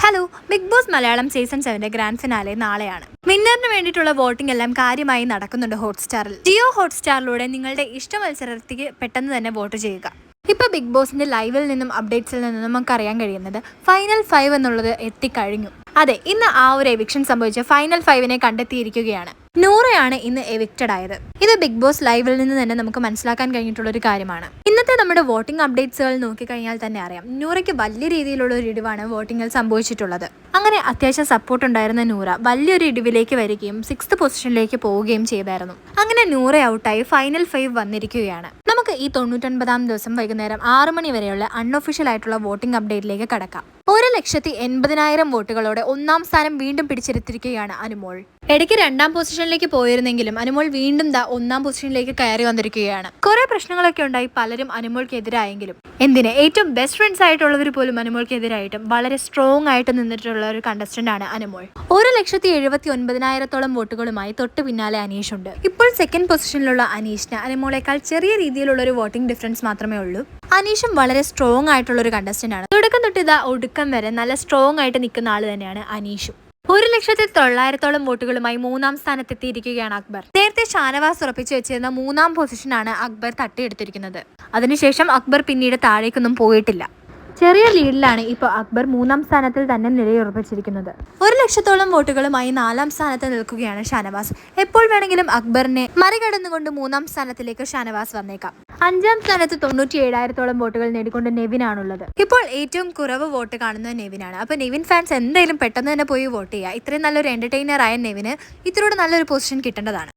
Hello, Bigg Boss Malayalam season 7 grand finale നാളെയാണ്. വിന്നറിന് വേണ്ടിയിട്ടുള്ള വോട്ടിംഗ് എല്ലാം കാര്യമായി നടക്കുന്നുണ്ട് ഹോട്ട്സ്റ്റാറിൽ. ജിയോ ഹോട്ട്സ്റ്റാറിലൂടെ നിങ്ങളുടെ ഇഷ്ട മത്സരാർത്ഥിക്ക് പെട്ടെന്ന് തന്നെ വോട്ട് ചെയ്യുക. ഇപ്പൊ ബിഗ് ബോസിന്റെ ലൈവിൽ നിന്നും അപ്ഡേറ്റ്സിൽ നിന്നും നമുക്ക് അറിയാൻ കഴിയുന്നത് ഫൈനൽ 5 എന്നുള്ളത് എത്തിക്കഴിഞ്ഞു. അതെ, ഇന്ന് ആ ഒരു എവിക്ഷൻ സംഭവിച്ച ഫൈനൽ 5നെ കണ്ടെത്തിയിരിക്കുകയാണ്. നൂറയാണ് ഇന്ന് എവിക്റ്റഡ് ആയത്. ഇത് ബിഗ് ബോസ് ലൈവിൽ നിന്ന് തന്നെ നമുക്ക് മനസ്സിലാക്കാൻ കഴിഞ്ഞിട്ടുള്ള ഒരു കാര്യമാണ്. ഇന്നത്തെ നമ്മുടെ വോട്ടിംഗ് അപ്ഡേറ്റ്സുകൾ നോക്കിക്കഴിഞ്ഞാൽ തന്നെ അറിയാം, നൂറയ്ക്ക് വലിയ രീതിയിലുള്ള ഒരു ഇടിവാണ് വോട്ടിങ്ങിൽ സംഭവിച്ചിട്ടുള്ളത്. അങ്ങനെ അത്യാവശ്യം സപ്പോർട്ട് ഉണ്ടായിരുന്ന നൂറ വലിയൊരു ഇടിവിലേക്ക് വരികയും 6th പൊസിഷനിലേക്ക് പോവുകയും ചെയ്തായിരുന്നു. അങ്ങനെ നൂറ ഔട്ടായി ഫൈനൽ 5 വന്നിരിക്കുകയാണ്. നമുക്ക് ഈ 99ാം ദിവസം വൈകുന്നേരം 6 മണി വരെയുള്ള അൺഒഫീഷ്യൽ ആയിട്ടുള്ള വോട്ടിംഗ് അപ്ഡേറ്റിലേക്ക് കടക്കാം. 1,80,000 വോട്ടുകളോടെ 1ാം സ്ഥാനം വീണ്ടും പിടിച്ചെടുത്തിരിക്കുകയാണ് അനുമോൾ. ഇടയ്ക്ക് 2ാം പൊസിഷനിലേക്ക് പോയിരുന്നെങ്കിലും അനുമോൾ വീണ്ടും 1ാം പൊസിഷനിലേക്ക് കയറി വന്നിരിക്കുകയാണ്. കുറെ പ്രശ്നങ്ങളൊക്കെ ഉണ്ടായി പലരും അനുമോൾക്കെതിരായെങ്കിലും എന്തിന് ഏറ്റവും ബെസ്റ്റ് ഫ്രണ്ട്സ് ആയിട്ടുള്ളവർ പോലും അനുമോൾക്കെതിരായിട്ടും വളരെ സ്ട്രോങ് ആയിട്ട് നിന്നിട്ടുള്ള ഒരു കണ്ടസ്റ്റന്റ് ആണ് അനുമോൾ. 1,79,000 വോട്ടുകളുമായി തൊട്ട് പിന്നാലെ അനീഷ് ഉണ്ട്. ഇപ്പോൾ 2nd പൊസിഷനിലുള്ള അനീഷിന് അനുമോളേക്കാൾ ചെറിയ രീതിയിലുള്ള ഒരു വോട്ടിംഗ് ഡിഫറൻസ് മാത്രമേ ഉള്ളൂ. അനീഷും വളരെ സ്ട്രോങ് ആയിട്ടുള്ള ഒരു കണ്ടസ്റ്റന്റ് ആണ്. തുടക്കം തൊട്ട് ഒടുക്കം വരെ നല്ല സ്ട്രോങ് ആയിട്ട് നിൽക്കുന്ന ആള് തന്നെയാണ് അനീഷും. 1,900,000 വോട്ടുകളുമായി 3ാം സ്ഥാനത്തെത്തിയിരിക്കുകയാണ് അക്ബർ. നേരത്തെ ഷാനവാസ് ഉറപ്പിച്ചു വെച്ചിരുന്ന 3ാം പൊസിഷനാണ് അക്ബർ തട്ടിയെടുത്തിരിക്കുന്നത്. അതിനുശേഷം അക്ബർ പിന്നീട് താഴേക്കൊന്നും പോയിട്ടില്ല. ചെറിയ ലീഡിലാണ് ഇപ്പോൾ അക്ബർ 3ാം സ്ഥാനത്തിൽ തന്നെ നിലയുറപ്പിച്ചിരിക്കുന്നത്. 1,00,000 വോട്ടുകളുമായി 4ാം സ്ഥാനത്ത് നിൽക്കുകയാണ് ഷാനവാസ്. എപ്പോൾ വേണമെങ്കിലും അക്ബറിനെ മറികടന്നുകൊണ്ട് 3ാം സ്ഥാനത്തിലേക്ക് ഷാനവാസ് വന്നേക്കാം. 5ാം സ്ഥാനത്ത് 97,000 വോട്ടുകൾ നേടിക്കൊണ്ട് നെവിനാണുള്ളത്. ഇപ്പോൾ ഏറ്റവും കുറവ് വോട്ട് കാണുന്നത് നെവിനാണ്. അപ്പോൾ നെവിൻ ഫാൻസ് എന്തായാലും പെട്ടെന്ന് തന്നെ പോയി വോട്ട് ചെയ്യുക. ഇത്രയും നല്ലൊരു എന്റർടൈനർ ആയ നെവിന് ഇത്രയോട് നല്ലൊരു പൊസിഷൻ കിട്ടേണ്ടതാണ്.